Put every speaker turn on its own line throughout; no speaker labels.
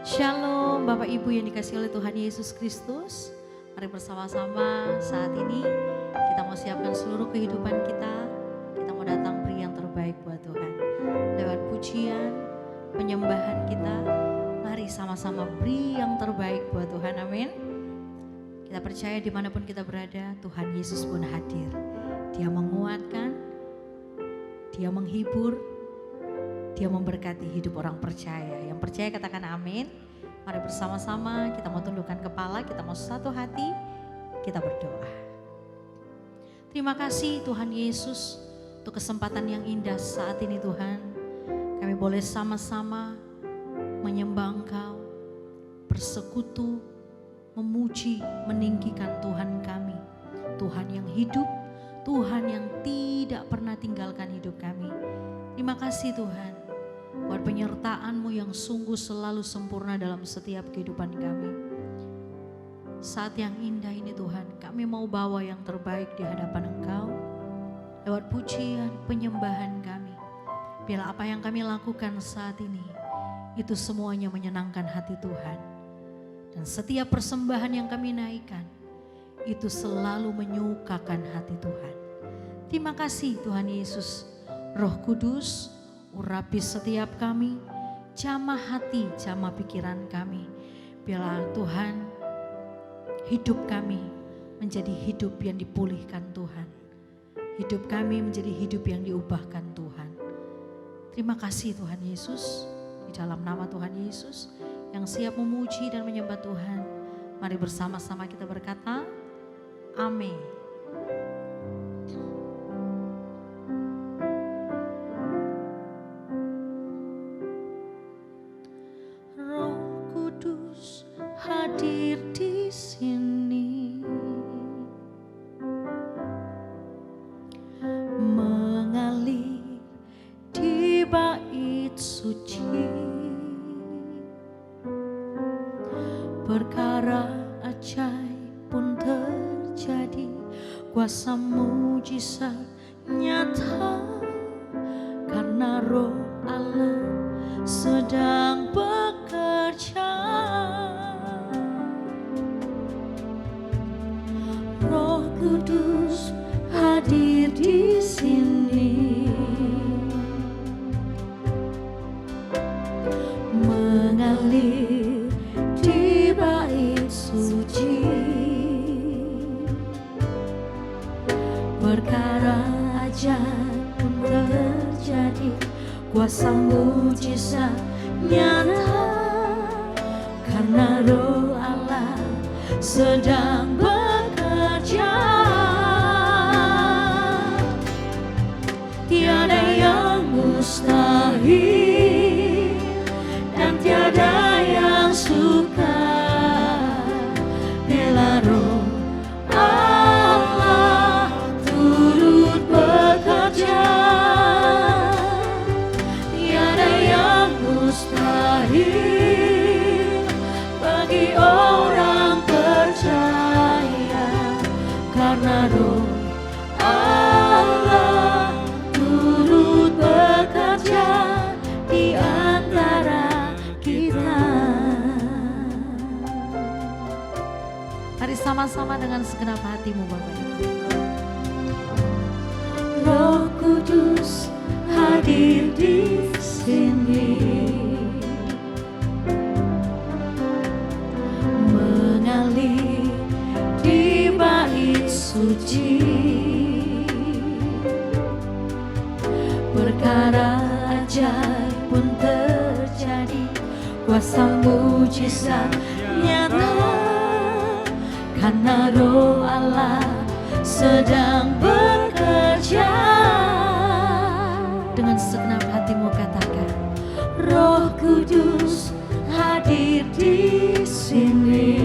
Shalom Bapak Ibu yang dikasihi oleh Tuhan Yesus Kristus. Mari bersama-sama saat ini kita mau siapkan seluruh kehidupan kita. Kita mau datang beri yang terbaik buat Tuhan. Lewat pujian, penyembahan kita, mari sama-sama beri yang terbaik buat Tuhan. Amin. Kita percaya dimanapun kita berada, Tuhan Yesus pun hadir. Dia menguatkan, Dia menghibur, Dia memberkati hidup orang percaya. Yang percaya katakan amin. Mari bersama-sama kita mau tundukkan kepala, kita mau satu hati, kita berdoa. Terima kasih Tuhan Yesus untuk kesempatan yang indah saat ini Tuhan. Kami boleh sama-sama menyembah Engkau, bersekutu, memuji, meninggikan Tuhan kami. Tuhan yang hidup, Tuhan yang tidak pernah tinggalkan hidup kami. Terima kasih Tuhan buat penyertaan-Mu yang sungguh selalu sempurna dalam setiap kehidupan kami. Saat yang indah ini Tuhan, kami mau bawa yang terbaik di hadapan Engkau. Lewat pujian, penyembahan kami. Biarlah apa yang kami lakukan saat ini, itu semuanya menyenangkan hati Tuhan. Dan setiap persembahan yang kami naikkan, itu selalu menyukakan hati Tuhan. Terima kasih Tuhan Yesus. Roh Kudus, urapi setiap kami, jamah hati, jamah pikiran kami. Biarlah Tuhan, hidup kami menjadi hidup yang dipulihkan Tuhan. Hidup kami menjadi hidup yang diubahkan Tuhan. Terima kasih Tuhan Yesus, di dalam nama Tuhan Yesus yang siap memuji dan menyembah Tuhan. Mari bersama-sama kita berkata, amin. Hadir di sini, mengalir di bait suci, perkara ajaib pun terjadi, kuasa mujizat nyata, karena Roh Allah sedang bekerja. Roh Kudus hadir di sini, mengalir di bait suci, perkara ajaib pun terjadi, kuasa mujizat nyata, karena Roh Allah sedang bekerja. Tiada yang mustahil dan tiada yang sukar bila Roh Allah turut bekerja. Tiada yang mustahil bagi orang percaya, karena Roh Allah turut bekerja di antara kita. Mari sama-sama dengan segenap hatimu Bapak Ibu. Roh Kudus hadir di sini, mengalir di bait suci, perkara ajaib pun terjadi, kuasa mujizat nyata, karena Roh Allah sedang bekerja. Dengan segenap hatimu katakan, Roh Kudus hadir di sini,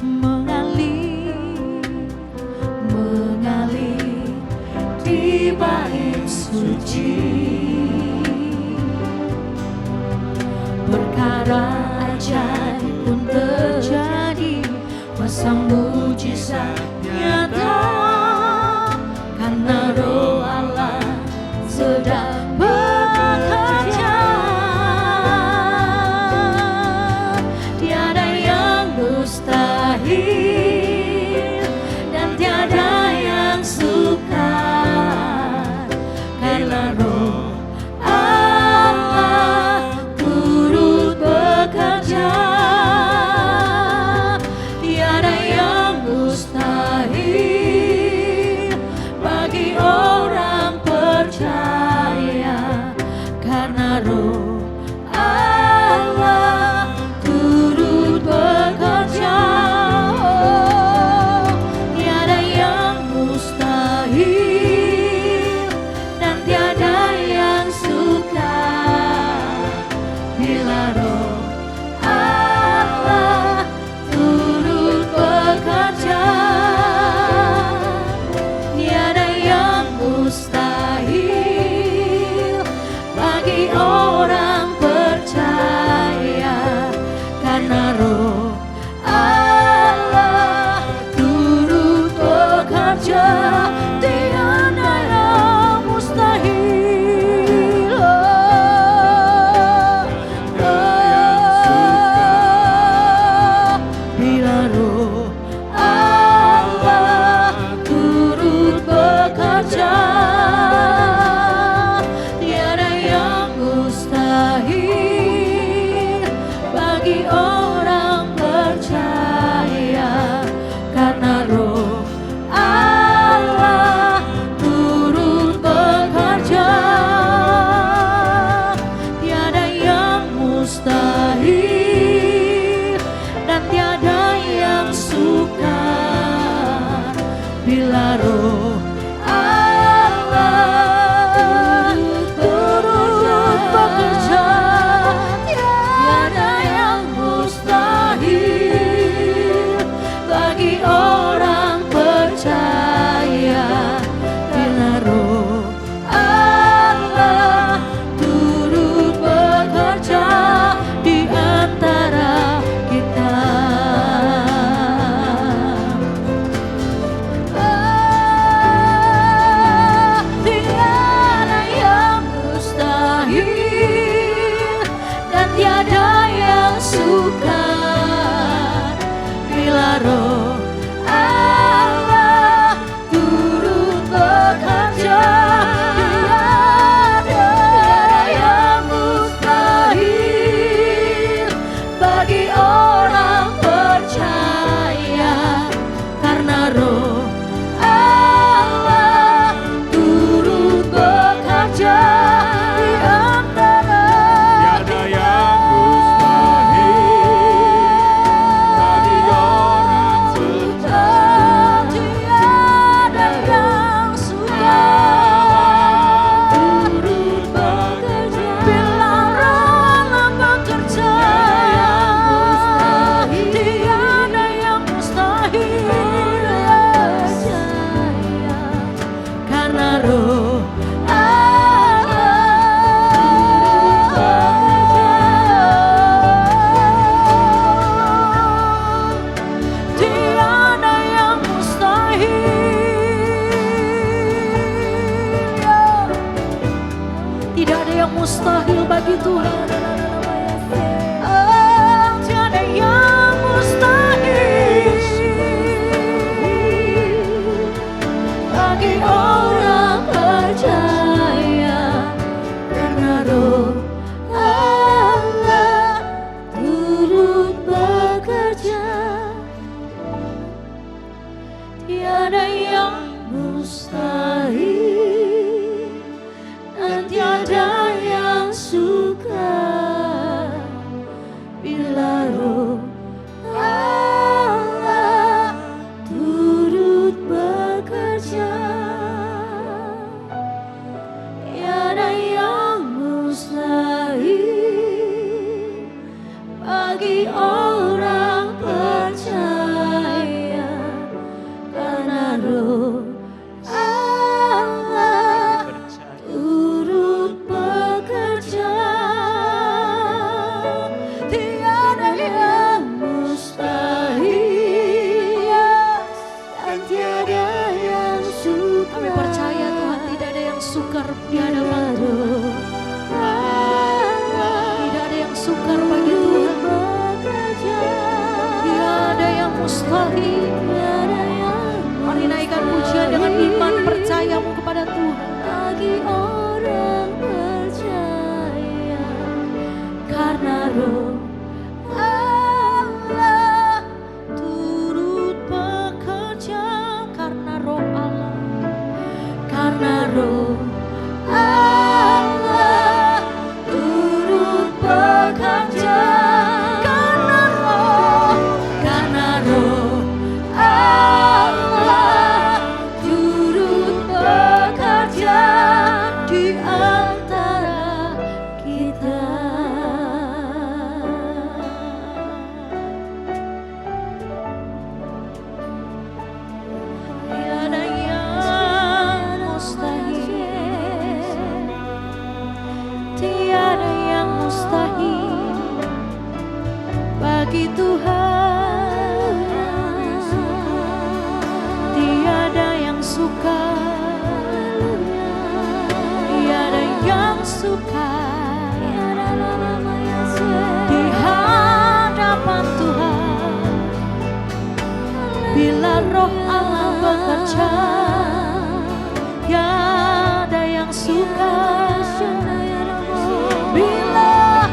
mengalir di bait suci, perkara ajaib pun terjadi, kuasa mujizat nyata, karena Roh Allah sedang bekerja. bagi orang percaya, karena Roh Allah turut bekerja. Tiada yang mustahil dan tiada yang sukar bila Roh Allah turut bekerja. Tiada yang mustahil bagi orang percaya, bila Roh Allah turut bekerja di antara kita. Tiada yang mustahil dan tiada yang sukar bila Roh Allah turut bekerja. Tiada yang mustahil bagi orang percaya, karena Roh Allah turut bekerja di antara
Tiada yang mustahil bagi orang percaya.
tiada yang sukar
Turut bekerja.
bila Roh Allah bekerja. Tiada yang mustahil karena Roh Allah. Tiada yang mustahil, tidak ada yang mustahil bagi Tuhan. Tiada yang mustahil bagi orang percaya, karena Roh Allah turut bekerja. Tiada yang mustahil dan tiada yang sukar bila Roh Allah turut bekerja. Tiada yang mustahil bagi orang percaya, karena Roh Allah turut bekerja. Tiada yang mustahil dan tiada yang sukar. Kami percaya Tuhan, tidak ada yang sukar di hadapan Tuhan. Tidak ada yang sukar bagi Tuhan. Tiada yang mustahil. Mari naikkan pujian dengan iman percayamu kepada Tuhan. Bagi orang percaya, karena Roh Allah turut bekerja. Karena Roh Allah, karena Roh Allah turut bekerja. Karena Roh Allah turut bekerja di antara kita. Tiada yang mustahil, tiada yang mustahil bagi Tuhan. Tiada yang sukar, tiada yang sukar di hadapan Tuhan. Bila Roh Allah bekerja, tiada yang sukar. Bila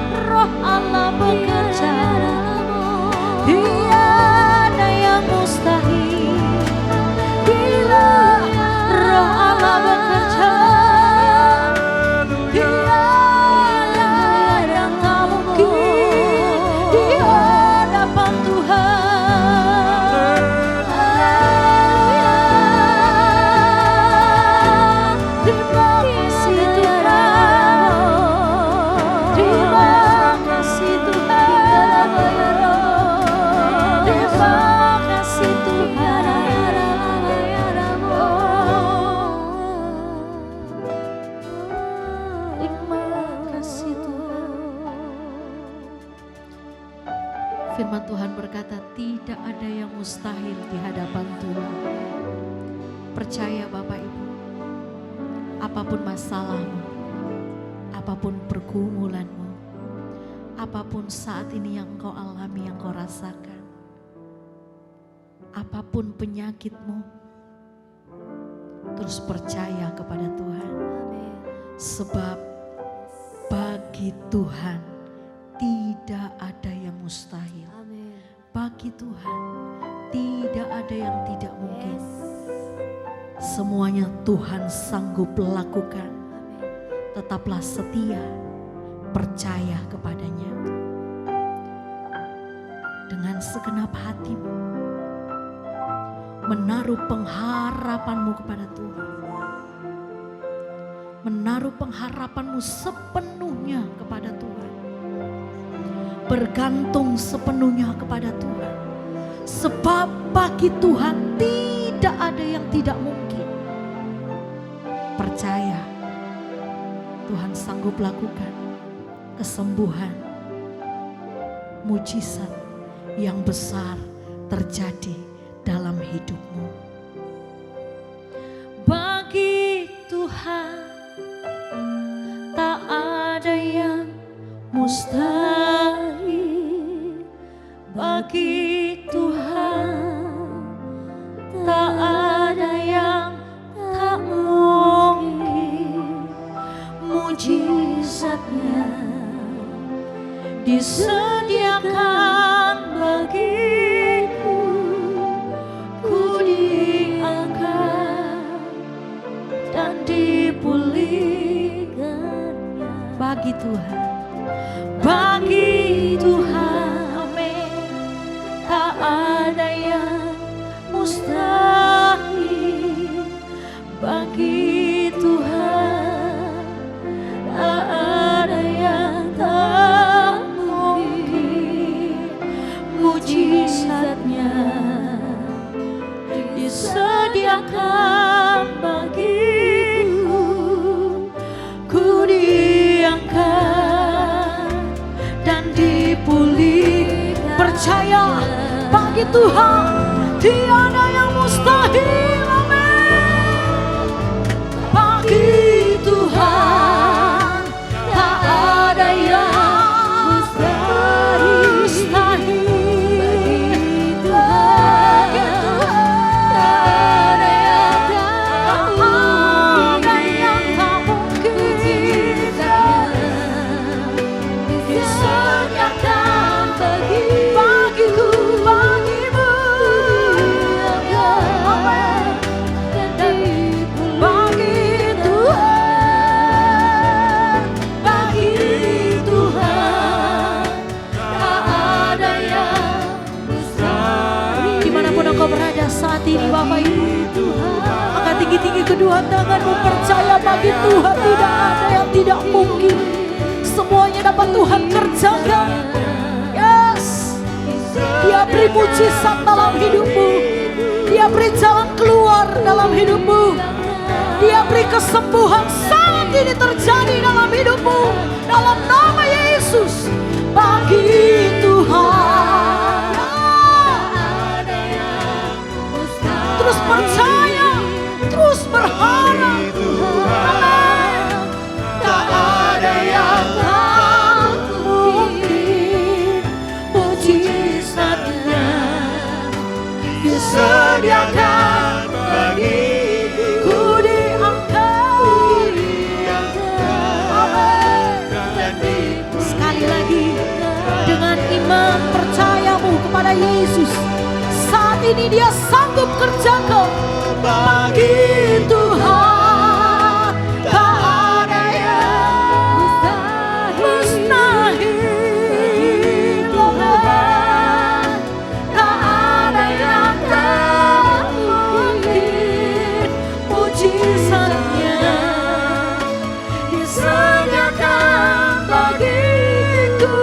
Firman Tuhan berkata, tidak ada yang mustahil di hadapan Tuhan. Percaya Bapak Ibu, apapun masalahmu, apapun pergumulanmu, apapun saat ini yang kau alami, yang kau rasakan, apapun penyakitmu, terus percaya kepada Tuhan. Sebab bagi Tuhan tidak ada yang mustahil. Bagi Tuhan tidak ada yang tidak mungkin. Semuanya Tuhan sanggup lakukan. Tetaplah setia, percaya kepadanya. Dengan segenap hatimu, menaruh pengharapanmu kepada Tuhan. Menaruh pengharapanmu sepenuhnya kepada Tuhan. Bergantung sepenuhnya kepada Tuhan. Sebab bagi Tuhan tidak ada yang tidak mungkin. Percaya, Tuhan sanggup lakukan kesembuhan, mujizat yang besar terjadi dalam hidupmu. Bagi Tuhan tak ada yang mustahil. Bagi Tuhan tak ada yang tak mungkin. Mujizatnya disediakan bagiku, ku diangkat dan dipulihkan. Bagi Tuhan, bagi Tuhan, amin, tak ada yang mustahil. Bagi Tuhan tak ada yang tak mungkin. Mujizatnya disediakan bagiku, ku diangkat dan dipulihkan. Percaya, bagi Tuhan tiada yang mustahil. Amin. Bagi Tuhan tak ada yang mustahil. Bagi Tuhan tak ada yang tak mungkin. Disediakan bagiku, bagimu. Bagi Tuhan, bagi Tuhan tak ada yang mustahil. Dimanapun engkau berada saat ini Bapak Ibu, angkat tinggi-tinggi kedua tanganmu, percaya bagi Tuhan tidak ada yang tidak mungkin. Semuanya dapat Tuhan kerjakan. Yes, Dia beri mujizat dalam hidupmu. Dia beri jalan keluar dalam hidupmu. Dia beri kesembuhan saat ini terjadi dalam hidupmu. Dalam nama Yesus. Bagi Tuhan terus percaya, terus berharap. Amin. Tak ada yang tak mungkin. Mujizatnya disediakan bagiku, diangkat. Amin. Sekali lagi, dengan iman percayamu kepada Yesus, saat ini Dia sanggup kerjakan. Bagi Tuhan tak ada yang mustahil. Tak ada yang tak mungkin. Mujizatnya disediakan bagiku,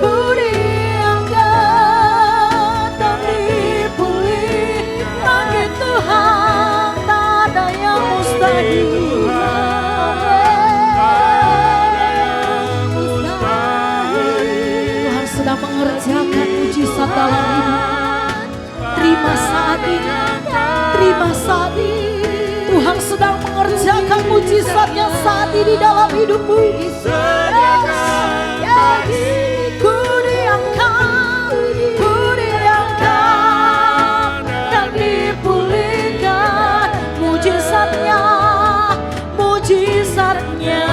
ku diangkat dan dipulihkan. Bagi Tuhan tak mengerjakan mujizat dalam hidup. Terima saat ini, terima saat ini. Tuhan sedang mengerjakan mujizatnya saat ini dalam hidupmu. Yes, ku diangkat, dan dipulihkan mujizatnya, mujizatnya.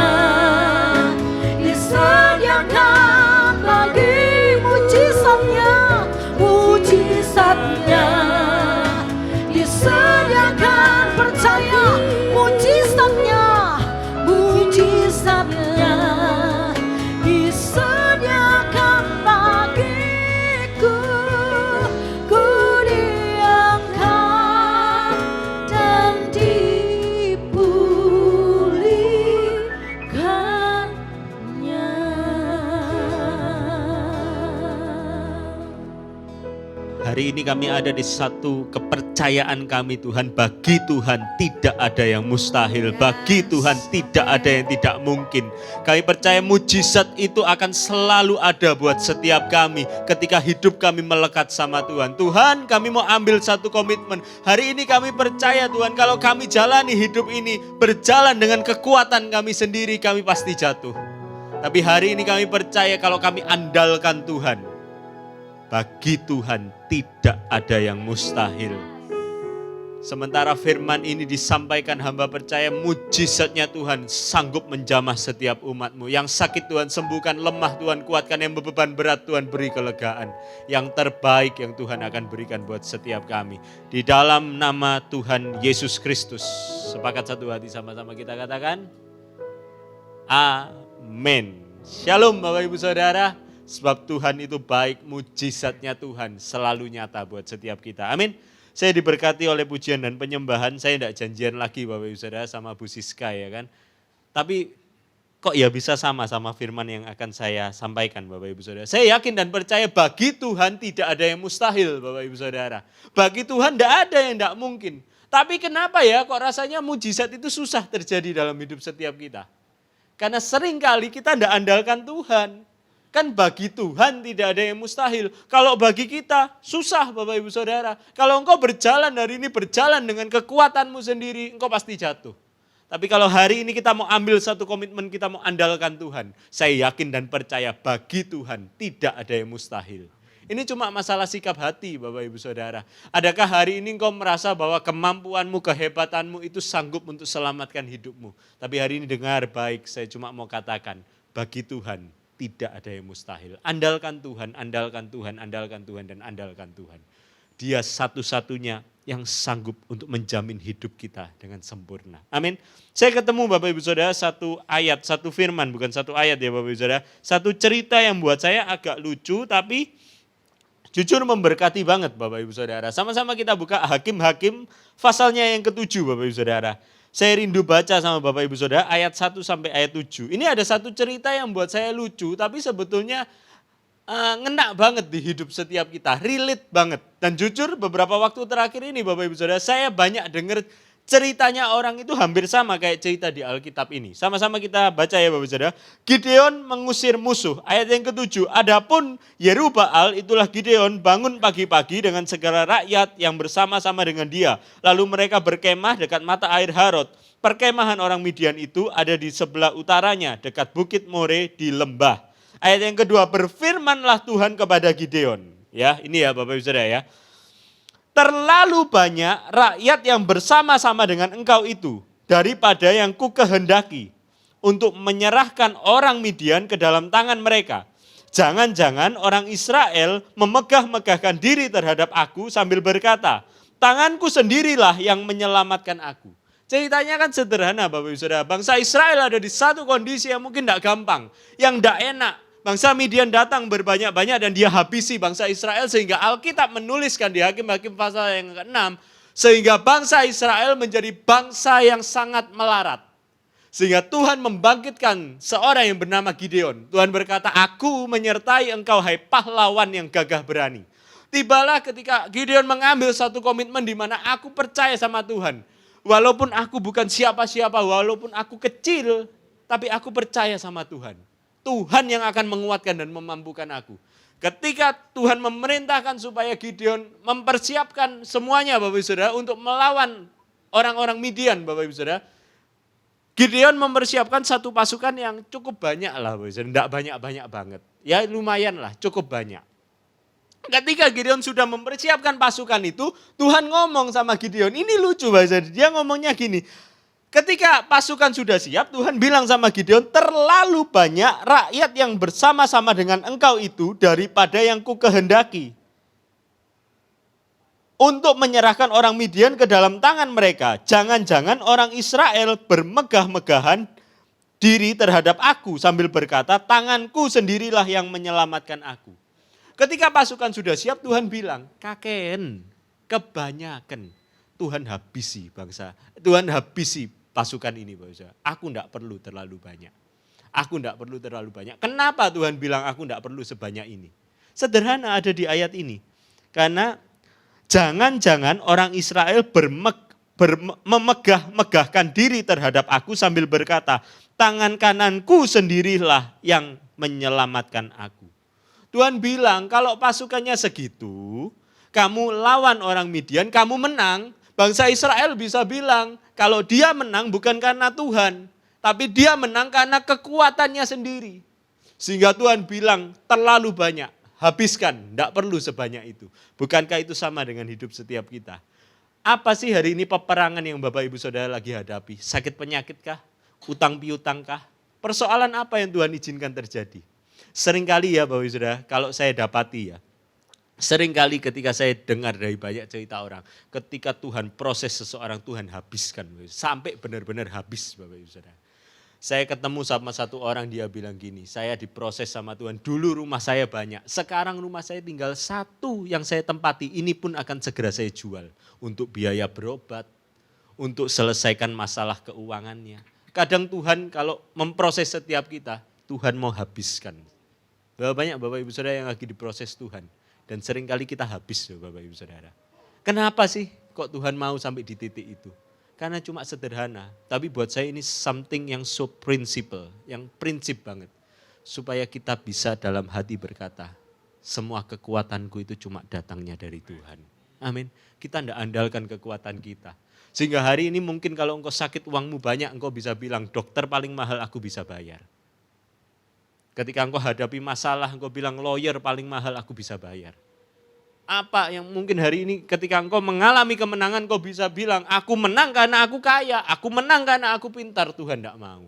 Disediakan lagi mujizatnya, mujizatnya. Disediakan, percaya, mujizatnya, mujizatnya. Disediakan bagiku, ku diangkat dan dipulihkannya.
Hari ini kami ada di satu kepercayaan kami Tuhan, bagi Tuhan tidak ada yang mustahil, bagi Tuhan tidak ada yang tidak mungkin. Kami percaya mujizat itu akan selalu ada buat setiap kami ketika hidup kami melekat sama Tuhan. Tuhan, kami mau ambil satu komitmen. Hari ini kami percaya Tuhan, kalau kami jalani hidup ini berjalan dengan kekuatan kami sendiri, kami pasti jatuh. Tapi hari ini kami percaya kalau kami andalkan Tuhan, bagi Tuhan tidak ada yang mustahil. Sementara firman ini disampaikan, hamba percaya mujizatnya Tuhan sanggup menjamah setiap umat-Mu. Yang sakit Tuhan sembuhkan, lemah Tuhan kuatkan, yang beban berat Tuhan beri kelegaan. Yang terbaik yang Tuhan akan berikan buat setiap kami. Di dalam nama Tuhan Yesus Kristus. Sepakat satu hati sama-sama kita katakan. Amin. Shalom Bapak Ibu Saudara. Sebab Tuhan itu baik, mujizatnya Tuhan selalu nyata buat setiap kita. Amin. Saya diberkati oleh pujian dan penyembahan. Saya tidak janjian lagi Bapak Ibu Saudara sama Bu Siska ya kan. Tapi kok ya bisa sama firman yang akan saya sampaikan Bapak Ibu Saudara. Saya yakin dan percaya bagi Tuhan tidak ada yang mustahil Bapak Ibu Saudara. Bagi Tuhan tidak ada yang tidak mungkin. Tapi kenapa ya kok rasanya mujizat itu susah terjadi dalam hidup setiap kita. Karena seringkali kita tidak andalkan Tuhan. Kan bagi Tuhan tidak ada yang mustahil. Kalau bagi kita susah Bapak Ibu Saudara. Kalau engkau berjalan hari ini berjalan dengan kekuatanmu sendiri, engkau pasti jatuh. Tapi kalau hari ini kita mau ambil satu komitmen, kita mau andalkan Tuhan. Saya yakin dan percaya bagi Tuhan tidak ada yang mustahil. Ini cuma masalah sikap hati Bapak Ibu Saudara. Adakah hari ini engkau merasa bahwa kemampuanmu, kehebatanmu itu sanggup untuk selamatkan hidupmu. Tapi hari ini dengar baik, saya cuma mau katakan bagi Tuhan tidak ada yang mustahil. Andalkan Tuhan, andalkan Tuhan, andalkan Tuhan, dan andalkan Tuhan. Dia satu-satunya yang sanggup untuk menjamin hidup kita dengan sempurna. Amin. Saya ketemu Bapak Ibu Saudara satu ayat, satu firman, bukan satu ayat ya Bapak Ibu Saudara. Satu cerita yang buat saya agak lucu tapi jujur memberkati banget Bapak Ibu Saudara. Sama-sama kita buka Hakim-Hakim pasalnya yang ke-7 Bapak Ibu Saudara. Saya rindu baca sama Bapak Ibu Saudara ayat 1 sampai ayat 7. Ini ada satu cerita yang buat saya lucu tapi sebetulnya ngena banget di hidup setiap kita, relate banget. Dan jujur beberapa waktu terakhir ini Bapak Ibu Saudara, saya banyak dengar ceritanya orang itu hampir sama kayak cerita di Alkitab ini. Sama-sama kita baca ya Bapak Ibu Saudara. Gideon mengusir musuh, ayat yang ke-7. Adapun Yerubbaal, itulah Gideon, bangun pagi-pagi dengan segala rakyat yang bersama-sama dengan dia. Lalu mereka berkemah dekat mata air Harod. Perkemahan orang Midian itu ada di sebelah utaranya, dekat bukit More di lembah. Ayat yang kedua, berfirmanlah Tuhan kepada Gideon. Ya, ini ya Bapak Ibu Saudara ya. Terlalu banyak rakyat yang bersama-sama dengan engkau itu daripada yang ku kehendaki untuk menyerahkan orang Midian ke dalam tangan mereka. Jangan-jangan orang Israel memegah-megahkan diri terhadap aku sambil berkata, tanganku sendirilah yang menyelamatkan aku. Ceritanya kan sederhana Bapak Ibu Saudara. Bangsa Israel ada di satu kondisi yang mungkin tidak gampang, yang tidak enak. Bangsa Midian datang berbanyak-banyak dan dia habisi bangsa Israel sehingga Alkitab menuliskan di Hakim-Hakim pasal yang ke-6. Sehingga bangsa Israel menjadi bangsa yang sangat melarat. Sehingga Tuhan membangkitkan seorang yang bernama Gideon. Tuhan berkata, aku menyertai engkau hai pahlawan yang gagah berani. Tibalah ketika Gideon mengambil satu komitmen di mana aku percaya sama Tuhan. Walaupun aku bukan siapa-siapa, walaupun aku kecil, tapi aku percaya sama Tuhan. Tuhan yang akan menguatkan dan memampukan aku. Ketika Tuhan memerintahkan supaya Gideon mempersiapkan semuanya Bapak Ibu Saudara untuk melawan orang-orang Midian Bapak Ibu Saudara. Gideon mempersiapkan satu pasukan yang cukup banyak lah Bapak Ibu Saudara. Tidak banyak-banyak banget. Ya lumayan lah, cukup banyak. Ketika Gideon sudah mempersiapkan pasukan itu, Tuhan ngomong sama Gideon. Ini lucu Bapak Ibu Saudara. Dia ngomongnya gini. Ketika pasukan sudah siap, Tuhan bilang sama Gideon, terlalu banyak rakyat yang bersama-sama dengan engkau itu daripada yang ku kehendaki. Untuk menyerahkan orang Midian ke dalam tangan mereka. Jangan-jangan orang Israel bermegah-megahan diri terhadap aku sambil berkata, tanganku sendirilah yang menyelamatkan aku. Ketika pasukan sudah siap, Tuhan bilang, kaken, kebanyakan. Tuhan habisi bangsa, Tuhan habisi pasukan ini. Aku tidak perlu terlalu banyak. Aku tidak perlu terlalu banyak. Kenapa Tuhan bilang aku tidak perlu sebanyak ini? Sederhana ada di ayat ini. Karena jangan-jangan orang Israel memegah-megahkan diri terhadap aku sambil berkata, tangan kananku sendirilah yang menyelamatkan aku. Tuhan bilang kalau pasukannya segitu, kamu lawan orang Midian, kamu menang. Bangsa Israel bisa bilang, kalau dia menang bukan karena Tuhan, tapi dia menang karena kekuatannya sendiri. Sehingga Tuhan bilang, terlalu banyak, habiskan, tidak perlu sebanyak itu. Bukankah itu sama dengan hidup setiap kita? Apa sih hari ini peperangan yang Bapak Ibu Saudara lagi hadapi? Sakit penyakit kah? Utang piutang kah? Persoalan apa yang Tuhan izinkan terjadi? Seringkali ya Bapak Ibu Saudara, kalau saya dapati ya, seringkali ketika saya dengar dari banyak cerita orang, ketika Tuhan proses seseorang, Tuhan habiskan. Sampai benar-benar habis Bapak Ibu Saudara. Saya ketemu sama satu orang, dia bilang gini, saya diproses sama Tuhan, dulu rumah saya banyak, sekarang rumah saya tinggal satu yang saya tempati, ini pun akan segera saya jual. Untuk biaya berobat, untuk selesaikan masalah keuangannya. Kadang Tuhan kalau memproses setiap kita, Tuhan mau habiskan. Banyak Bapak Ibu Saudara yang lagi diproses Tuhan. Dan seringkali kita habis Bapak Ibu Saudara. Kenapa sih kok Tuhan mau sampai di titik itu? Karena cuma sederhana. Tapi buat saya ini something yang so principle, yang prinsip banget. Supaya kita bisa dalam hati berkata, semua kekuatanku itu cuma datangnya dari Tuhan. Amin. Kita tidak andalkan kekuatan kita. Sehingga hari ini mungkin kalau engkau sakit uangmu banyak, engkau bisa bilang dokter paling mahal aku bisa bayar. Ketika engkau hadapi masalah, engkau bilang lawyer paling mahal aku bisa bayar. Apa yang mungkin hari ini ketika engkau mengalami kemenangan, engkau bisa bilang, aku menang karena aku kaya, aku menang karena aku pintar. Tuhan tidak mau.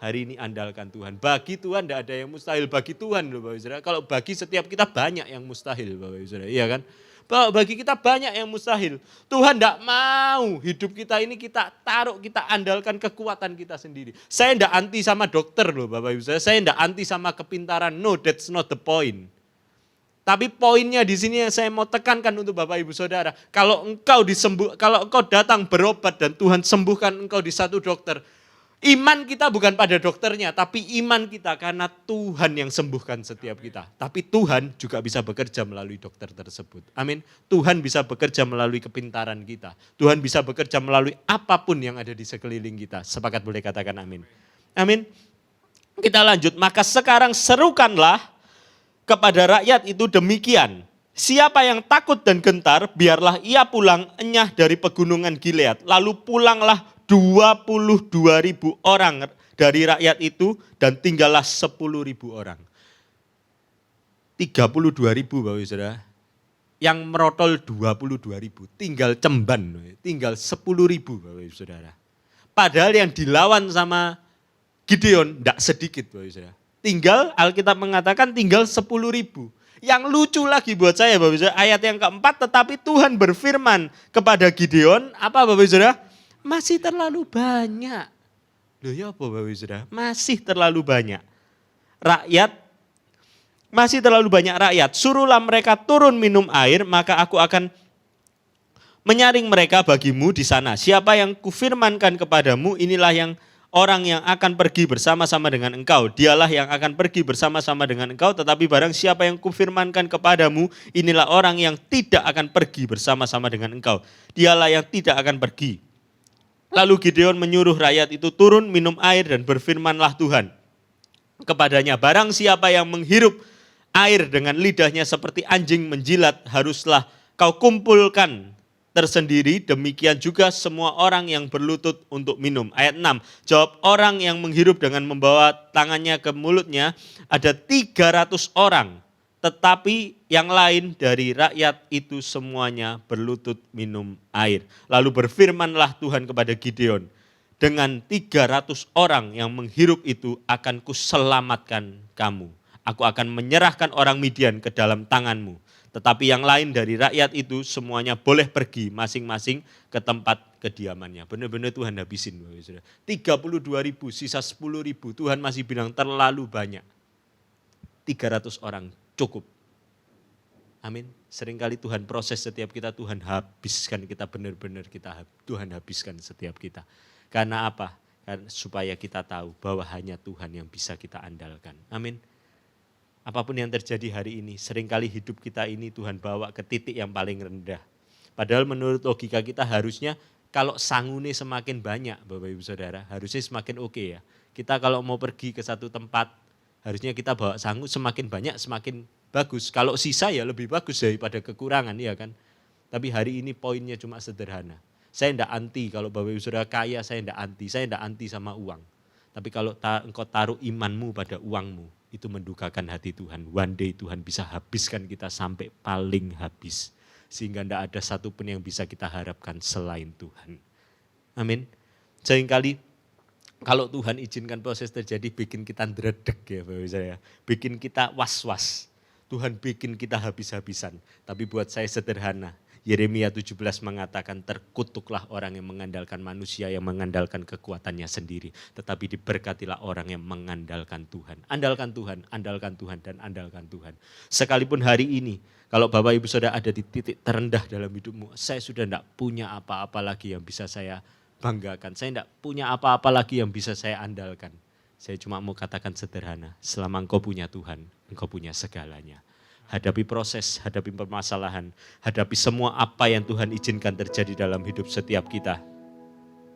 Hari ini andalkan Tuhan. Bagi Tuhan tidak ada yang mustahil. Bagi Tuhan, Bapak Ibu Saudara. Kalau bagi setiap kita banyak yang mustahil, Bapak Ibu Saudara. Iya kan? Bagi kita banyak yang mustahil. Tuhan tidak mau hidup kita ini kita taruh, kita andalkan kekuatan kita sendiri. Saya tidak anti sama dokter loh Bapak Ibu Saudara. Saya tidak anti sama kepintaran. No, that's not the point. Tapi poinnya di sini yang saya mau tekankan untuk Bapak Ibu Saudara. Kalau engkau datang berobat dan Tuhan sembuhkan engkau di satu dokter. Iman kita bukan pada dokternya, tapi iman kita karena Tuhan yang sembuhkan setiap kita. Tapi Tuhan juga bisa bekerja melalui dokter tersebut. Amin. Tuhan bisa bekerja melalui kepintaran kita. Tuhan bisa bekerja melalui apapun yang ada di sekeliling kita. Sepakat boleh katakan amin. Amin. Kita lanjut. Maka sekarang serukanlah kepada rakyat itu demikian. Siapa yang takut dan gentar, biarlah ia pulang enyah dari pegunungan Gilead. Lalu pulanglah 22.000 orang dari rakyat itu dan tinggallah 10.000 orang. 32.000 Bapak Ibu Saudara. Yang merotol 22.000, tinggal cemban, tinggal 10.000 Bapak Ibu Saudara. Padahal yang dilawan sama Gideon tidak sedikit Bapak Ibu Saudara. Tinggal Alkitab mengatakan tinggal 10.000. Yang lucu lagi buat saya Bapak Ibu Saudara, ayat yang keempat, tetapi Tuhan berfirman kepada Gideon, apa Bapak Ibu Saudara? Masih terlalu banyak. Loh ya apa Bapak Ibu Saudara? Masih terlalu banyak. Masih terlalu banyak rakyat. Suruhlah mereka turun minum air, maka aku akan menyaring mereka bagimu di sana. Siapa yang kufirmankan kepadamu, inilah yang orang yang akan pergi bersama-sama dengan engkau. Dialah yang akan pergi bersama-sama dengan engkau, tetapi barang siapa yang kufirmankan kepadamu, inilah orang yang tidak akan pergi bersama-sama dengan engkau. Dialah yang tidak akan pergi. Lalu Gideon menyuruh rakyat itu turun minum air dan berfirmanlah Tuhan. kepadanya, barang siapa yang menghirup air dengan lidahnya seperti anjing menjilat, haruslah kau kumpulkan tersendiri, demikian juga semua orang yang berlutut untuk minum. Ayat 6, jawab orang yang menghirup dengan membawa tangannya ke mulutnya, ada 300 orang, tetapi yang lain dari rakyat itu semuanya berlutut minum air. Lalu berfirmanlah Tuhan kepada Gideon, dengan 300 orang yang menghirup itu akan kuselamatkan kamu. Aku akan menyerahkan orang Midian ke dalam tanganmu. Tetapi yang lain dari rakyat itu semuanya boleh pergi masing-masing ke tempat kediamannya. Benar-benar Tuhan habisin. 32.000, sisa 10.000. Tuhan masih bilang terlalu banyak. 300 orang cukup. Amin. Seringkali Tuhan proses setiap kita, Tuhan habiskan kita benar-benar Tuhan habiskan setiap kita. Karena apa? Karena supaya kita tahu bahwa hanya Tuhan yang bisa kita andalkan. Amin. Apapun yang terjadi hari ini, seringkali hidup kita ini Tuhan bawa ke titik yang paling rendah. Padahal menurut logika kita harusnya kalau sangune semakin banyak Bapak Ibu Saudara, harusnya semakin oke ya. Kita kalau mau pergi ke satu tempat, harusnya kita bawa sangu semakin banyak semakin bagus. Kalau sisa ya lebih bagus daripada kekurangan ya kan. Tapi hari ini poinnya cuma sederhana. Saya tidak anti kalau Bapak Ibu Saudara kaya, saya tidak anti sama uang. Tapi kalau engkau taruh imanmu pada uangmu, itu mendukakan hati Tuhan. One day Tuhan bisa habiskan kita sampai paling habis. Sehingga tidak ada satupun yang bisa kita harapkan selain Tuhan. Amin. Seringkali kalau Tuhan izinkan proses terjadi bikin kita dredeg ya Bapak Ibu Saudara. Bikin kita was-was. Tuhan bikin kita habis-habisan. Tapi buat saya sederhana. Yeremia 17 mengatakan terkutuklah orang yang mengandalkan manusia, yang mengandalkan kekuatannya sendiri. Tetapi diberkatilah orang yang mengandalkan Tuhan. Andalkan Tuhan, andalkan Tuhan, dan andalkan Tuhan. Sekalipun hari ini, kalau Bapak Ibu Saudara ada di titik terendah dalam hidupmu, saya sudah tidak punya apa-apa lagi yang bisa saya banggakan. Saya tidak punya apa-apa lagi yang bisa saya andalkan. Saya cuma mau katakan sederhana, selama engkau punya Tuhan, engkau punya segalanya. Hadapi proses, hadapi permasalahan, hadapi semua apa yang Tuhan izinkan terjadi dalam hidup setiap kita.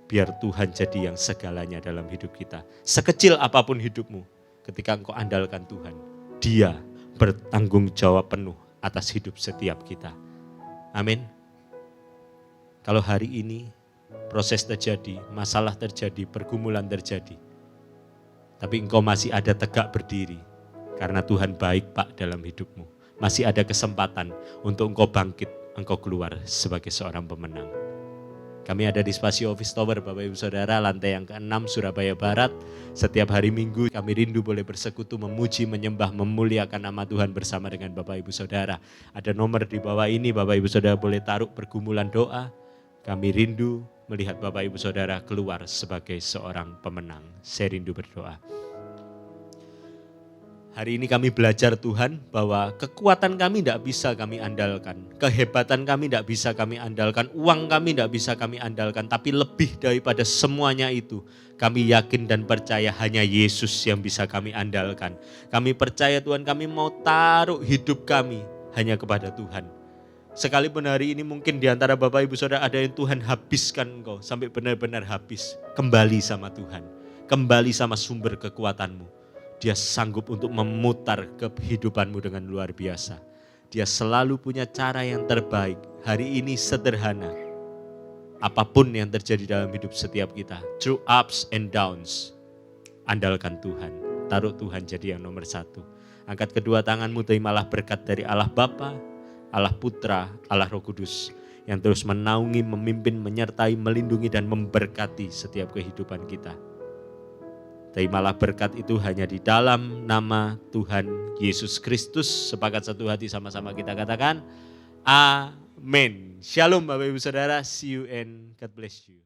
Biar Tuhan jadi yang segalanya dalam hidup kita. Sekecil apapun hidupmu, ketika engkau andalkan Tuhan, Dia bertanggung jawab penuh atas hidup setiap kita. Amin. Kalau hari ini proses terjadi, masalah terjadi, pergumulan terjadi, tapi engkau masih ada tegak berdiri, karena Tuhan baik Pak dalam hidupmu. Masih ada kesempatan untuk engkau bangkit, engkau keluar sebagai seorang pemenang. Kami ada di Spasio Office Tower, Bapak Ibu Saudara, lantai yang ke-6 Surabaya Barat. Setiap hari Minggu kami rindu boleh bersekutu, memuji, menyembah, memuliakan nama Tuhan bersama dengan Bapak Ibu Saudara. Ada nomor di bawah ini, Bapak Ibu Saudara boleh taruh pergumulan doa. Kami rindu melihat Bapak Ibu Saudara keluar sebagai seorang pemenang. Saya rindu berdoa. Hari ini kami belajar Tuhan bahwa kekuatan kami tidak bisa kami andalkan. Kehebatan kami tidak bisa kami andalkan. Uang kami tidak bisa kami andalkan. Tapi lebih daripada semuanya itu, kami yakin dan percaya hanya Yesus yang bisa kami andalkan. Kami percaya Tuhan, kami mau taruh hidup kami hanya kepada Tuhan. Sekalipun hari ini mungkin di antara Bapak Ibu Saudara ada yang Tuhan habiskan engkau sampai benar-benar habis. Kembali sama Tuhan. Kembali sama sumber kekuatanmu. Dia sanggup untuk memutar kehidupanmu dengan luar biasa. Dia selalu punya cara yang terbaik. Hari ini sederhana. Apapun yang terjadi dalam hidup setiap kita. Through ups and downs. Andalkan Tuhan. Taruh Tuhan jadi yang nomor 1. Angkat kedua tanganmu, terimalah berkat dari Allah Bapa, Allah Putra, Allah Roh Kudus. Yang terus menaungi, memimpin, menyertai, melindungi dan memberkati setiap kehidupan kita. Terimalah berkat itu hanya di dalam nama Tuhan Yesus Kristus. Sepakat satu hati sama-sama kita katakan, Amin. Shalom Bapak Ibu Saudara, see you and God bless you.